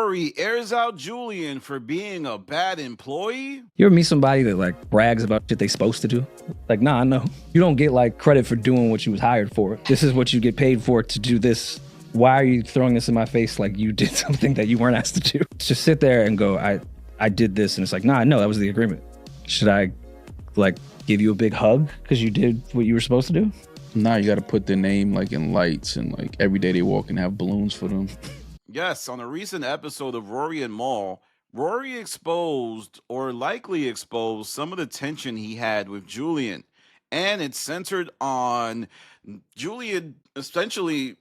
Rory airs out Julian for being a bad employee? You ever meet somebody that like brags about shit they supposed to do? Like, nah, no. You don't get like credit for doing what you was hired for. This is what you get paid for, to do this. Why are you throwing this in my face like you did something that you weren't asked to do? Just sit there and go, I did this. And it's like, nah, no, that was the agreement. Should I like give you a big hug because you did what you were supposed to do? Nah, you got to put their name like in lights, and like every day they walk and have balloons for them. Yes, on a recent episode of Rory and Mal, Rory exposed, or likely exposed, some of the tension he had with Julian. And it's centered on Julian essentially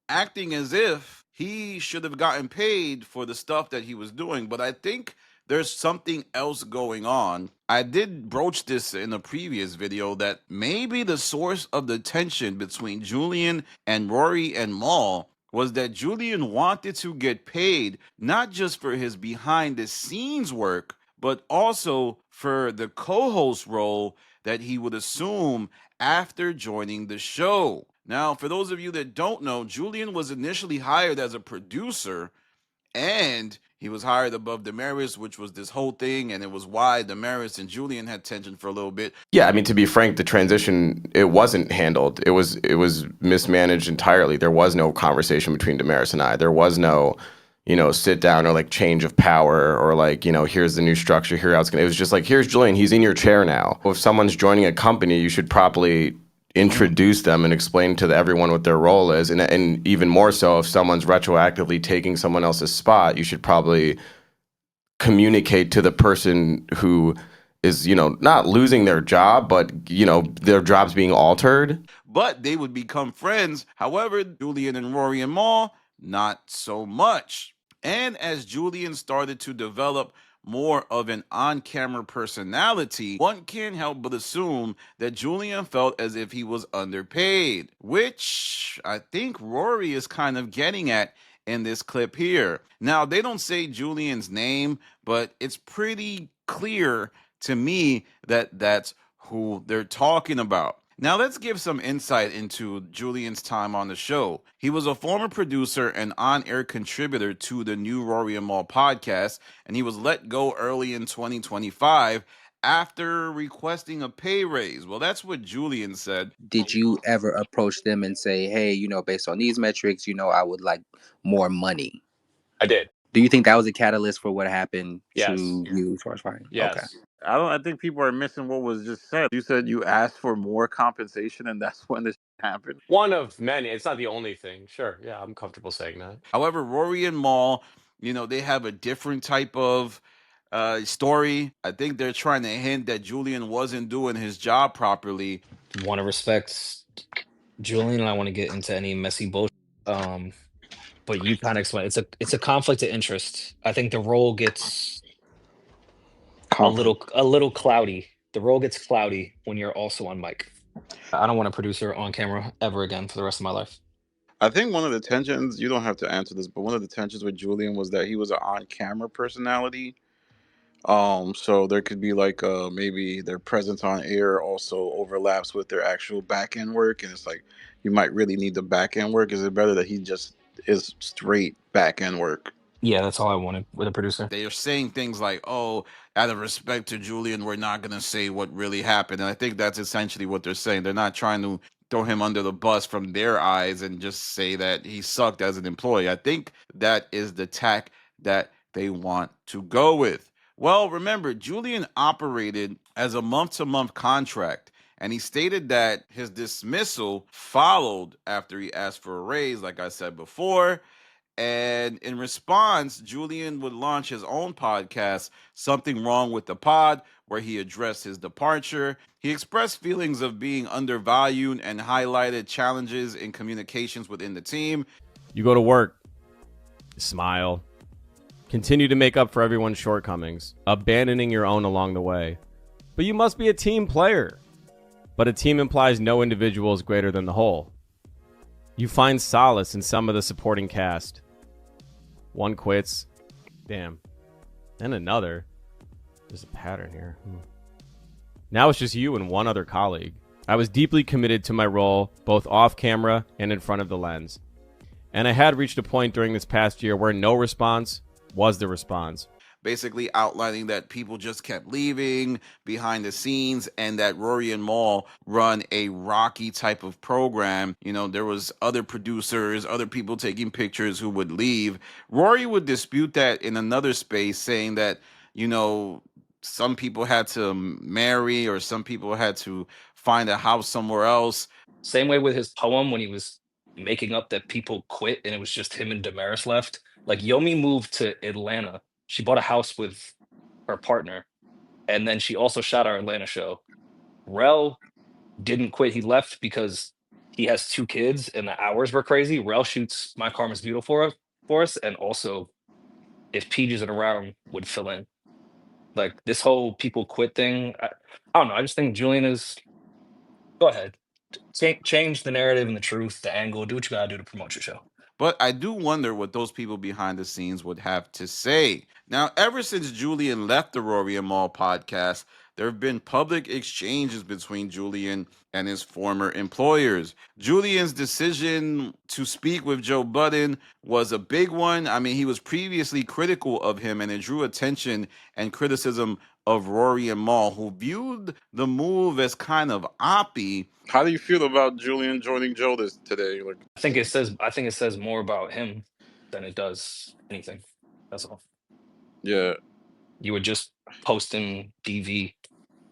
acting as if he should have gotten paid for the stuff that he was doing. But I think there's something else going on. I did broach this in a previous video that maybe the source of the tension between Julian and Rory and Mal was that Julian wanted to get paid not just for his behind the scenes work, but also for the co-host role that he would assume after joining the show. Now, for those of you that don't know, Julian was initially hired as a producer, and he was hired above Damaris, which was this whole thing, and it was why Damaris and Julian had tension for a little bit. Yeah, I mean, to be frank, the transition, it wasn't handled. It was mismanaged entirely. There was no conversation between Damaris and I. There was no, sit down or like change of power or like, here's the new structure, here how it's going to. It was just like, here's Julian, he's in your chair now. If someone's joining a company, you should properly introduce them and explain to everyone what their role is. And even more so, if someone's retroactively taking someone else's spot, you should probably communicate to the person who is, not losing their job, but, their job's being altered. But they would become friends. However, Julian and Rory and Mal, not so much. And as Julian started to develop more of an on-camera personality, one can't help but assume that Julian felt as if he was underpaid, which I think Rory is kind of getting at in this clip here. Now, they don't say Julian's name, but it's pretty clear to me that that's who they're talking about. Now, let's give some insight into Julian's time on the show. He was a former producer and on-air contributor to the new Rory and Mal podcast, and he was let go early in 2025 after requesting a pay raise. Well, that's what Julian said. Did you ever approach them and say, hey, based on these metrics, I would like more money? I did. Do you think that was a catalyst for what happened Yes. to you as far as firing? Yes. Okay. I think people are missing what was just said. You said you asked for more compensation, and that's when this happened. One of many. It's not the only thing. Sure. Yeah, I'm comfortable saying that. However, Rory and Mal, they have a different type of story. I think they're trying to hint that Julian wasn't doing his job properly. Want to respect Julian, and I want to get into any messy bullshit. But you kind of explain it's a conflict of interest. I think the role gets a little cloudy. The role gets cloudy when you're also on mic. I don't want a producer on camera ever again for the rest of my life. I think one of the tensions, you don't have to answer this, but one of the tensions with Julian was that he was an on-camera personality. So there could be like maybe their presence on air also overlaps with their actual back-end work, and it's like you might really need the back-end work. Is it better that he just is straight back-end work? Yeah, that's all I wanted with a producer. They are saying things like, oh, out of respect to Julian, we're not going to say what really happened. And I think that's essentially what they're saying. They're not trying to throw him under the bus from their eyes and just say that he sucked as an employee. I think that is the tack that they want to go with. Well, remember, Julian operated as a month-to-month contract, and he stated that his dismissal followed after he asked for a raise, like I said before. And in response, Julian would launch his own podcast, Something Wrong with the Pod, where he addressed his departure. He expressed feelings of being undervalued and highlighted challenges in communications within the team. You go to work, smile, continue to make up for everyone's shortcomings, abandoning your own along the way. But you must be a team player. But a team implies no individual is greater than the whole. You find solace in some of the supporting cast. One quits. Damn. Then another. There's a pattern here. Now it's just you and one other colleague. I was deeply committed to my role, both off camera and in front of the lens. And I had reached a point during this past year where no response was the response. Basically outlining that people just kept leaving behind the scenes and that Rory and Mal run a rocky type of program. You know, there was other producers, other people taking pictures who would leave. Rory would dispute that in another space, saying that, you know, some people had to marry or some people had to find a house somewhere else. Same way with his poem when he was making up that people quit and it was just him and Damaris left. Like Yomi moved to Atlanta. She bought a house with her partner, and then she also shot our Atlanta show. Rel didn't quit. He left because he has 2 kids and the hours were crazy. Rel shoots My Karma's Beautiful for us, and also if Peach isn't around, would fill in. Like this whole people quit thing. I don't know. I just think Julian is. Go ahead. Change the narrative and the truth, the angle. Do what you gotta do to promote your show. But I do wonder what those people behind the scenes would have to say. Now, ever since Julian left the Rory and Mal podcast, there have been public exchanges between Julian and his former employers. Julian's decision to speak with Joe Budden was a big one. I mean, he was previously critical of him, and it drew attention and criticism of Rory and Mal, who viewed the move as kind of oppy. How do you feel about Julian joining Joe today? Like, I think it says more about him than it does anything. That's all. yeah, You were just posting DV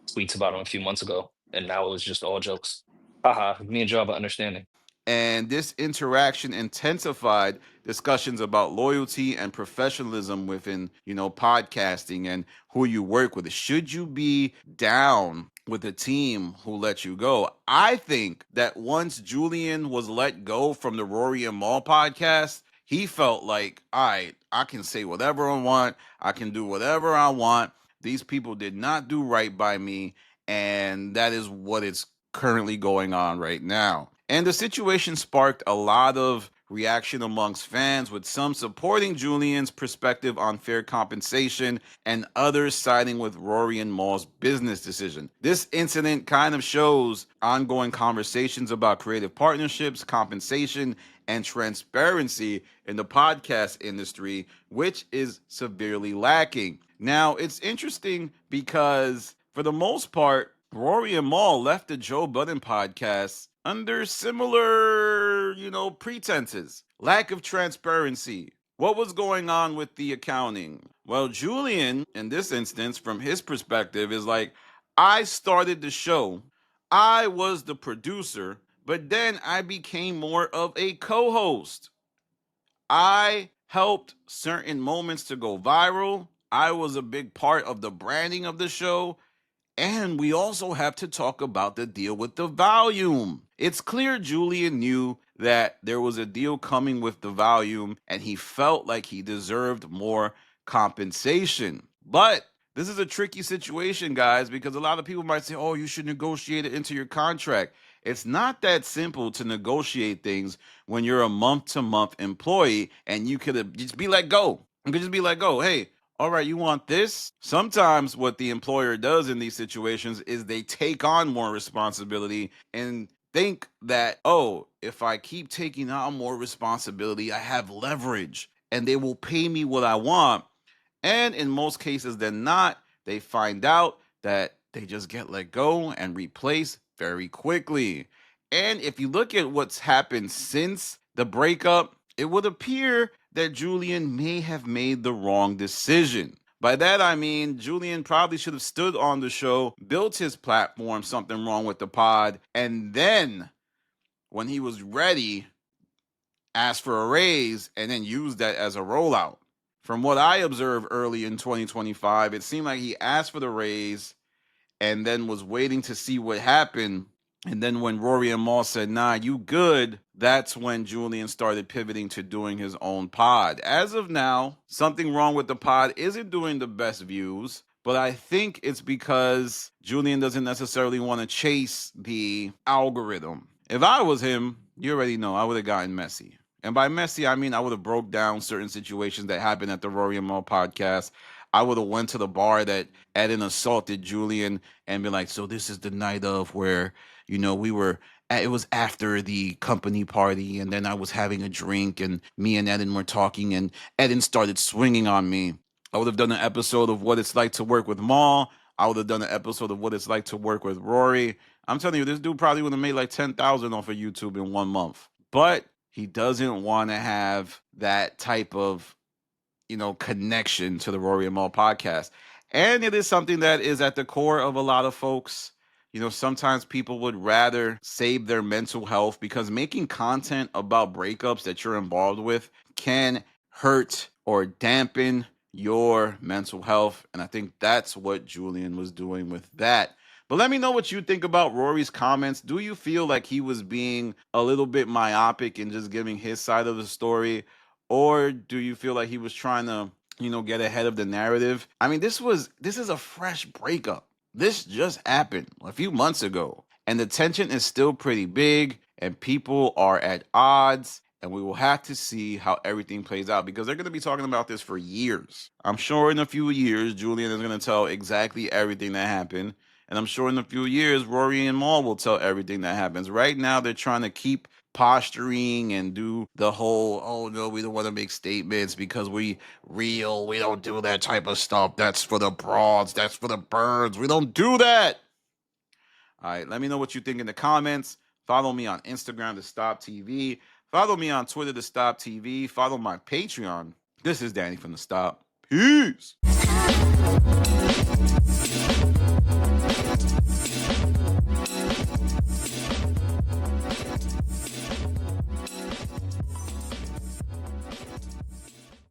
tweets about him a few months ago, and now it was just all jokes. Haha, me and Joe have an understanding. And this interaction intensified discussions about loyalty and professionalism within, you know, podcasting and who you work with. Should you be down with a team who let you go? I think that once Julian was let go from the Rory and Mal podcast, he felt like, all right, I can say whatever I want. I can do whatever I want. These people did not do right by me. And that is what is currently going on right now. And the situation sparked a lot of reaction amongst fans, with some supporting Julian's perspective on fair compensation and others siding with Rory and Mal's business decision. This incident kind of shows ongoing conversations about creative partnerships, compensation, and transparency in the podcast industry, which is severely lacking. Now, it's interesting because for the most part, Rory and Mal left the Joe Budden podcast under similar, you know, pretenses. Lack of transparency. What was going on with the accounting? Well, Julian, in this instance, from his perspective, is like, I started the show. I was the producer, but then I became more of a co-host. I helped certain moments to go viral. I was a big part of the branding of the show. And we also have to talk about the deal with the volume. It's clear Julian knew that there was a deal coming with the volume, and he felt like he deserved more compensation. But this is a tricky situation, guys, because a lot of people might say, oh, you should negotiate it into your contract. It's not that simple to negotiate things when you're a month-to-month employee and you could just be let go. You could just be let go. Hey, all right, you want this? Sometimes what the employer does in these situations is they take on more responsibility and think that, oh, if I keep taking on more responsibility, I have leverage and they will pay me what I want. And in most cases than not, they find out that they just get let go and replaced very quickly. And if you look at what's happened since the breakup, it would appear that Julian may have made the wrong decision. By that I mean Julian probably should have stood on the show, built his platform, Something Wrong with the Pod, and then when he was ready, asked for a raise and then used that as a rollout. From what I observed early in 2025, it seemed like he asked for the raise and then was waiting to see what happened. And then when Rory and Mal said, nah, you good, that's when Julian started pivoting to doing his own pod. As of now, Something Wrong with the Pod isn't doing the best views, but I think it's because Julian doesn't necessarily want to chase the algorithm. If I was him, you already know, I would have gotten messy. And by messy, I mean I would have broke down certain situations that happened at the Rory and Mal podcast. I would have went to the bar that Eden assaulted Julian and been like, so this is the night of where, we were it was after the company party, and then I was having a drink, and me and Eden were talking, and Eden started swinging on me. I would have done an episode of what it's like to work with Maul. I would have done an episode of what it's like to work with Rory. I'm telling you, this dude probably would have made like 10,000 off of YouTube in 1 month. But he doesn't want to have that type of, connection to the Rory and Maul podcast. And it is something that is at the core of a lot of folks. Sometimes people would rather save their mental health because making content about breakups that you're involved with can hurt or dampen your mental health. And I think that's what Julian was doing with that. But let me know what you think about Rory's comments. Do you feel like he was being a little bit myopic and just giving his side of the story? Or do you feel like he was trying to, get ahead of the narrative? I mean, this is a fresh breakup. This just happened a few months ago, and the tension is still pretty big, and people are at odds, and we will have to see how everything plays out because they're going to be talking about this for years. I'm sure in a few years, Julian is going to tell exactly everything that happened, and I'm sure in a few years, Rory and Maul will tell everything that happens. Right now, they're trying to keep posturing and do the whole, oh no, we don't want to make statements because we don't do that type of stuff. That's for the broads, that's for the birds. We don't do that. All right, let me know what you think in the comments. Follow me on Instagram to Stop TV. Follow me on Twitter to Stop TV. Follow my Patreon. This is Danny from the Stop. Peace.